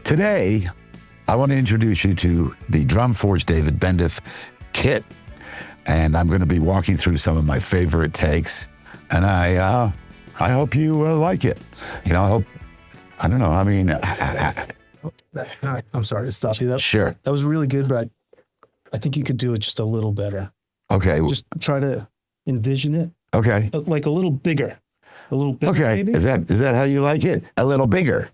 Today, I want to introduce you to the Drumforge David Bendeth kit, and I'm going to be walking through some of my favorite takes, and I hope you like it. You know, I don't know, I mean... I'm sorry to stop you. Sure. That was really good, but I think you could do it just a little better. Okay. Just try to envision it. Okay. Like a little bigger. A little bigger, okay. maybe? Is that how you like it? A little bigger.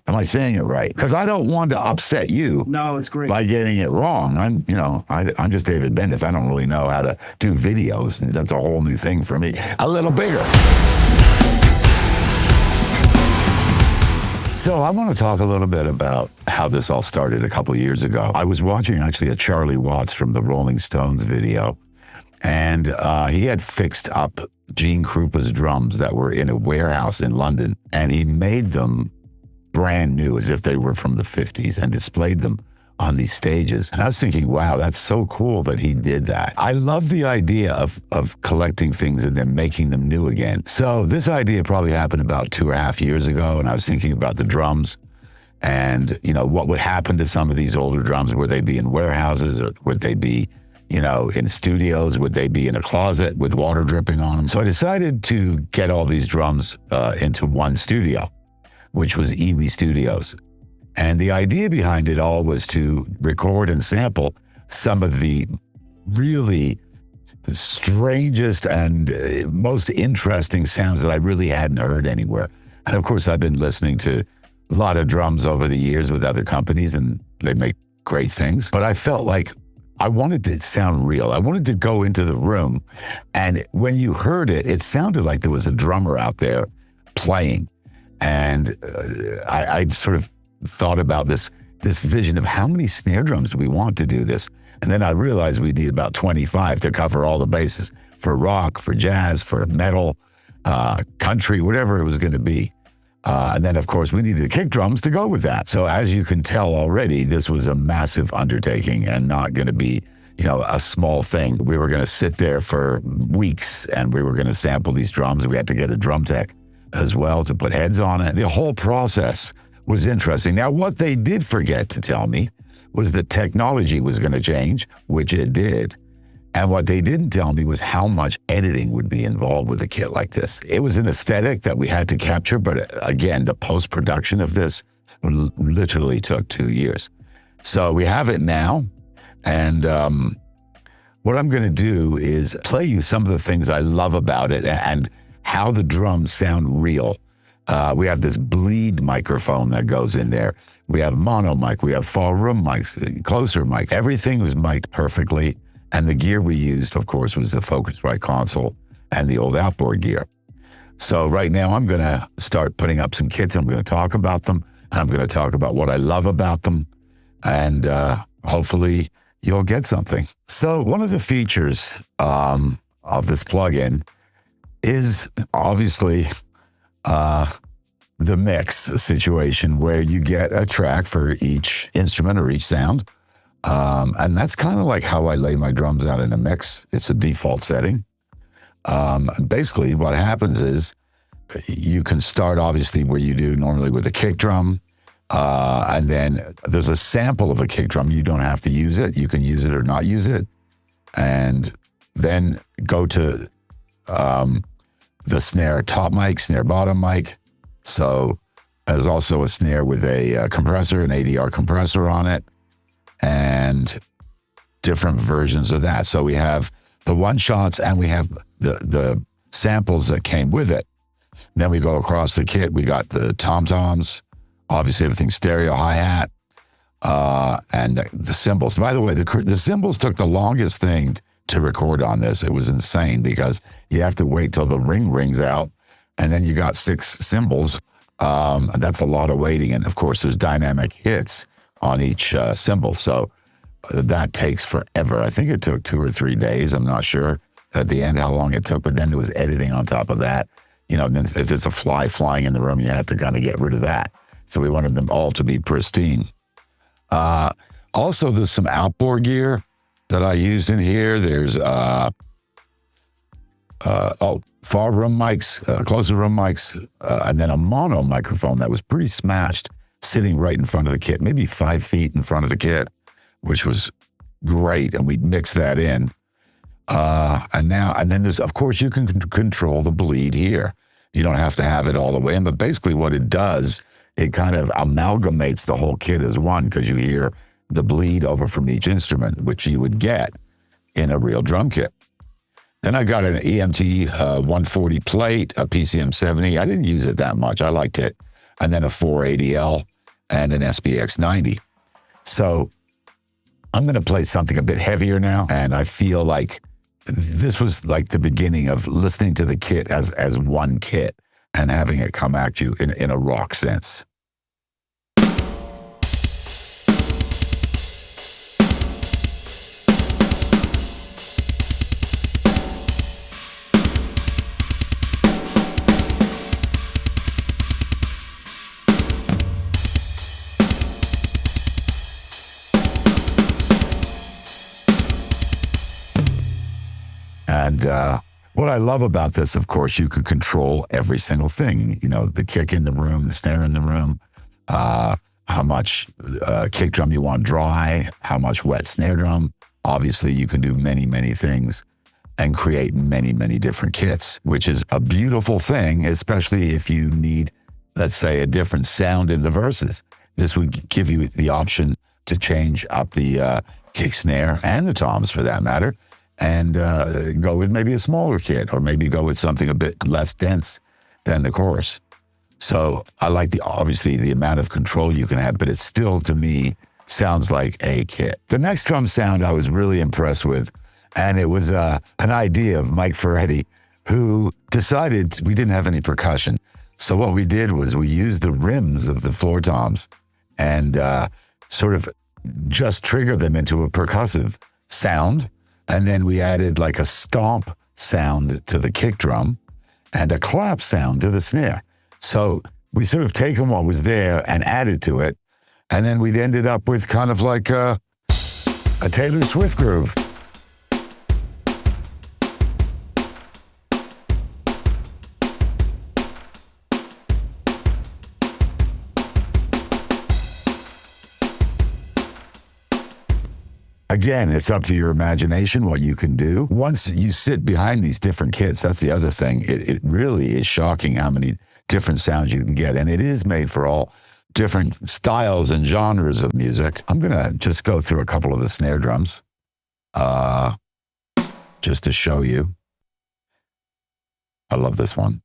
Am I saying it right? Because I don't want to upset you. No, it's great. By getting it wrong. I'm just David Bendeth. I don't really know how to do videos. That's a whole new thing for me. A little bigger. So I want to talk a little bit about how this all started a couple of years ago. I was watching actually a Charlie Watts from the Rolling Stones video, and he had fixed up Gene Krupa's drums that were in a warehouse in London, and he made them brand new as if they were from the 50s and displayed them on these stages. And I was thinking, wow, that's so cool that he did that. I love the idea of collecting things and then making them new again. So this idea probably happened about 2.5 years ago, and I was thinking about the drums and, what would happen to some of these older drums. Would they be in warehouses, or would they be, in studios? Would they be in a closet with water dripping on them? So I decided to get all these drums into one studio, which was EV Studios. And the idea behind it all was to record and sample some of the really strangest and most interesting sounds that I really hadn't heard anywhere. And of course, I've been listening to a lot of drums over the years with other companies, and they make great things. But I felt like I wanted it to sound real. I wanted to go into the room, and when you heard it, it sounded like there was a drummer out there playing. And I sort of thought about this vision of how many snare drums do we want to do this? And then I realized we need about 25 to cover all the bases for rock, for jazz, for metal, country, whatever it was going to be. And then, of course, we needed the kick drums to go with that. So as you can tell already, this was a massive undertaking and not going to be, a small thing. We were going to sit there for weeks, and we were going to sample these drums. We had to get a drum tech as well to put heads on it. The whole process was interesting. Now, what they did forget to tell me was that technology was going to change, which it did. And what they didn't tell me was how much editing would be involved with a kit like this. It was an aesthetic that we had to capture, but again, the post-production of this literally took 2 years. So we have it now, and what I'm going to do is play you some of the things I love about it and how the drums sound real. We have this bleed microphone that goes in there. We have mono mic. We have far room mics, closer mics. Everything was mic'd perfectly. And the gear we used, of course, was the Focusrite console and the old outboard gear. So right now I'm going to start putting up some kits. I'm going to talk about them. And I'm going to talk about what I love about them. And hopefully you'll get something. So one of the features of this plugin is obviously the mix situation, where you get a track for each instrument or each sound. And that's kind of like how I lay my drums out in a mix. It's a default setting. Basically what happens is you can start obviously where you do normally with a kick drum. And then there's a sample of a kick drum. You don't have to use it. You can use it or not use it. And then go to the snare top mic, snare bottom mic. So there's also a snare with a compressor, an ADR compressor on it, and different versions of that. So we have the one-shots and we have the samples that came with it. Then we go across the kit. We got the tom-toms, obviously everything stereo, hi-hat, and the cymbals. By the way, the cymbals took the longest thing to record on this. It was insane because you have to wait till the ring rings out, and then you got 6 cymbals. That's a lot of waiting. And of course, there's dynamic hits on each cymbal. So that takes forever. I think it took 2 or 3 days. I'm not sure at the end how long it took, but then there was editing on top of that. Then if there's a fly flying in the room, you have to kind of get rid of that. So we wanted them all to be pristine. Also, there's some outboard gear that I used in here. There's far room mics, closer room mics, and then a mono microphone that was pretty smashed. sitting right in front of the kit, maybe 5 feet in front of the kit, which was great. And we'd mix that in. And then there's, of course, you can control the bleed here. You don't have to have it all the way in, but basically what it does, it kind of amalgamates the whole kit as one, because you hear the bleed over from each instrument, which you would get in a real drum kit. Then I got an EMT 140 plate, a PCM 70. I didn't use it that much. I liked it. And then a 480L and an SPX 90. So I'm going to play something a bit heavier now. And I feel like this was like the beginning of listening to the kit as one kit and having it come at you in a rock sense. And what I love about this, of course, you can control every single thing. You know, the kick in the room, the snare in the room, how much kick drum you want dry, how much wet snare drum. Obviously, you can do many, many things and create many, many different kits, which is a beautiful thing, especially if you need, let's say, a different sound in the verses. This would give you the option to change up the kick snare and the toms, for that matter, and go with maybe a smaller kit, or maybe go with something a bit less dense than the chorus. So I like obviously the amount of control you can have, but it still, to me, sounds like a kit. The next drum sound I was really impressed with, and it was an idea of Mike Ferretti, who decided we didn't have any percussion. So what we did was we used the rims of the floor toms and sort of just trigger them into a percussive sound. And then we added like a stomp sound to the kick drum and a clap sound to the snare. So we sort of taken what was there and added to it. And then we ended up with kind of like a Taylor Swift groove. Again, it's up to your imagination what you can do. Once you sit behind these different kits, that's the other thing. It really is shocking how many different sounds you can get. And it is made for all different styles and genres of music. I'm going to just go through a couple of the snare drums just to show you. I love this one.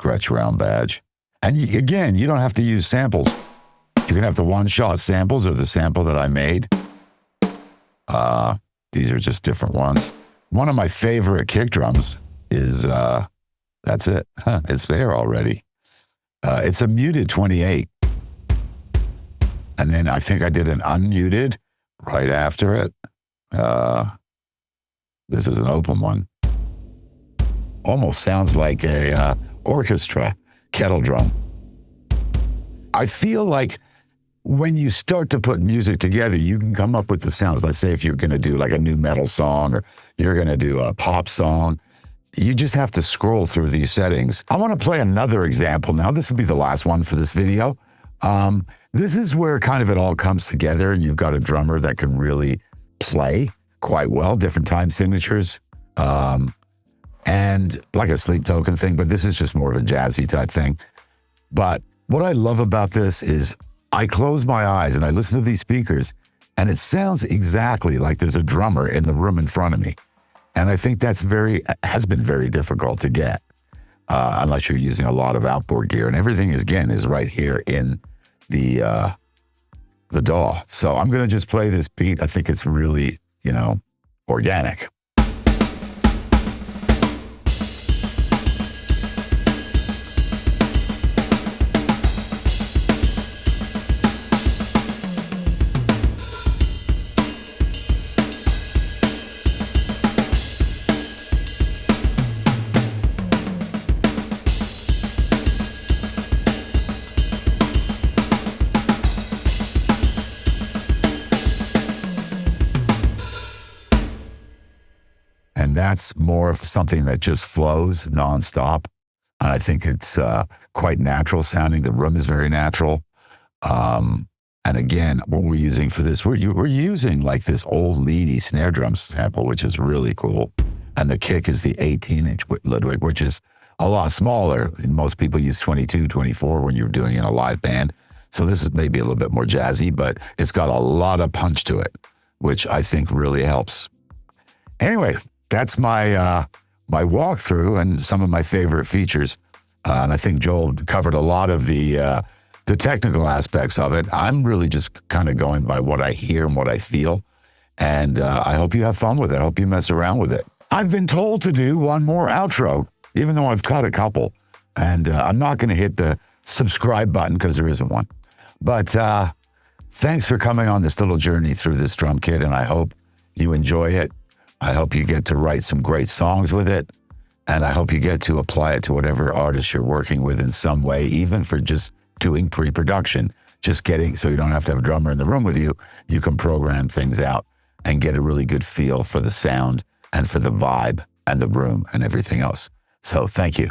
Gretsch round badge. And again, you don't have to use samples. You can have the one-shot samples or the sample that I made. These are just different ones. One of my favorite kick drums is, that's it. It's there already. It's a muted 28. And then I think I did an unmuted right after it. This is an open one. Almost sounds like a orchestra kettle drum. I feel like when you start to put music together, you can come up with the sounds. Let's say if you're going to do like a new metal song, or you're going to do a pop song, you just have to scroll through these settings. I want to play another example now. This will be the last one for this video. This is where kind of it all comes together, and you've got a drummer that can really play quite well, different time signatures, and like a Sleep Token thing, but this is just more of a jazzy type thing. But what I love about this is I close my eyes and I listen to these speakers, and it sounds exactly like there's a drummer in the room in front of me. And I think that's has been very difficult to get, unless you're using a lot of outboard gear. And everything is right here in the DAW. So I'm going to just play this beat. I think it's really, organic. And that's more of something that just flows nonstop. And I think it's quite natural sounding. The room is very natural. And again, what we're using for this, we're using like this old leady snare drum sample, which is really cool. And the kick is the 18-inch Ludwig, which is a lot smaller. And most people use 22, 24 when you're doing it in a live band. So this is maybe a little bit more jazzy, but it's got a lot of punch to it, which I think really helps. Anyway, that's my my walkthrough and some of my favorite features. And I think Joel covered a lot of the technical aspects of it. I'm really just kind of going by what I hear and what I feel. And I hope you have fun with it. I hope you mess around with it. I've been told to do one more outro, even though I've cut a couple. And I'm not going to hit the subscribe button because there isn't one. But thanks for coming on this little journey through this drum kit, and I hope you enjoy it. I hope you get to write some great songs with it, and I hope you get to apply it to whatever artist you're working with in some way, even for just doing pre-production, just getting, so you don't have to have a drummer in the room with you. You can program things out and get a really good feel for the sound and for the vibe and the room and everything else. So thank you.